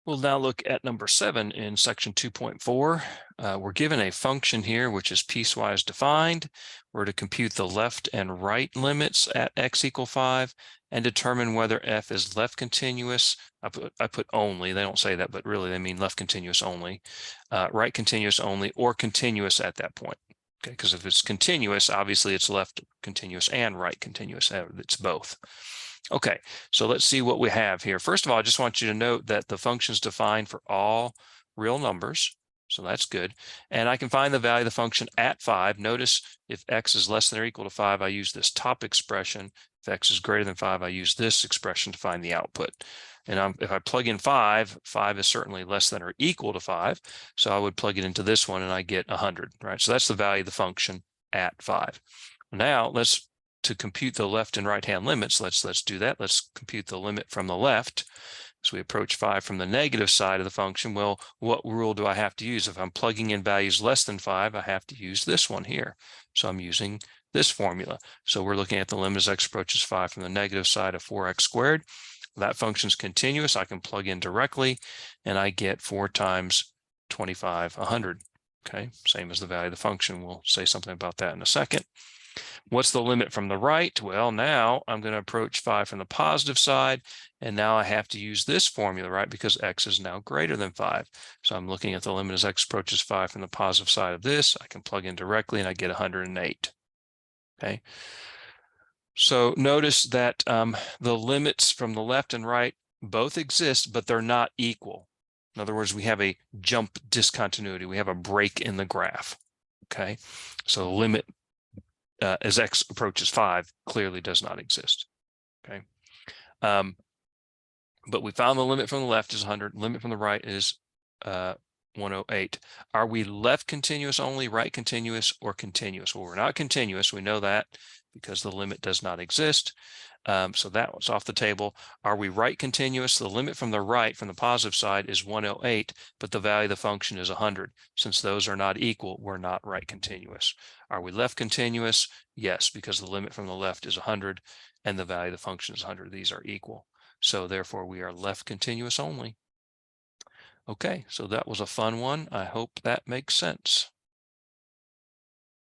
We'll now look at number 7 in section 2.4. We're given a function here which is piecewise defined. We're to compute the left and right limits at x equal 5 and determine whether f is left continuous. I put only, they don't say that, but really they mean left continuous only, right continuous only, or continuous at that point. Okay, because if it's continuous, obviously it's left continuous and right continuous. It's both. Okay, so let's see what we have here. First of all, I just want you to note that the function is defined for all real numbers, so that's good. And I can find the value of the function at 5. Notice if x is less than or equal to 5, I use this top expression. If x is greater than 5, I use this expression to find the output. And if I plug in 5, 5 is certainly less than or equal to 5, so I would plug it into this one and I get 100, right? So that's the value of the function at 5. Now to compute the left and right hand limits, let's do that. Let's compute the limit from the left. As we approach 5 from the negative side of the function, well, what rule do I have to use? If I'm plugging in values less than 5, I have to use this one here. So I'm using this formula. So we're looking at the limit as x approaches 5 from the negative side of 4x squared. That function's continuous. I can plug in directly, and I get 4 times 25, 100. Okay, same as the value of the function. We'll say something about that in a second. What's the limit from the right? Well, now I'm going to approach 5 from the positive side, and now I have to use this formula, right? Because x is now greater than 5. So I'm looking at the limit as x approaches 5 from the positive side of this. I can plug in directly, and I get 108. Okay. So notice that the limits from the left and right both exist, but they're not equal. In other words, we have a jump discontinuity. We have a break in the graph. Okay. So the limit as x approaches 5 clearly does not exist. Okay. But we found the limit from the left is 100, limit from the right is 108. Are we left continuous only, right continuous, or continuous? Well, we're not continuous. We know that because the limit does not exist. So that was off the table. Are we right continuous? The limit from the right, from the positive side, is 108, but the value of the function is 100. Since those are not equal, we're not right continuous. Are we left continuous? Yes, because the limit from the left is 100, and the value of the function is 100. These are equal. So therefore, we are left continuous only. Okay, so that was a fun one. I hope that makes sense.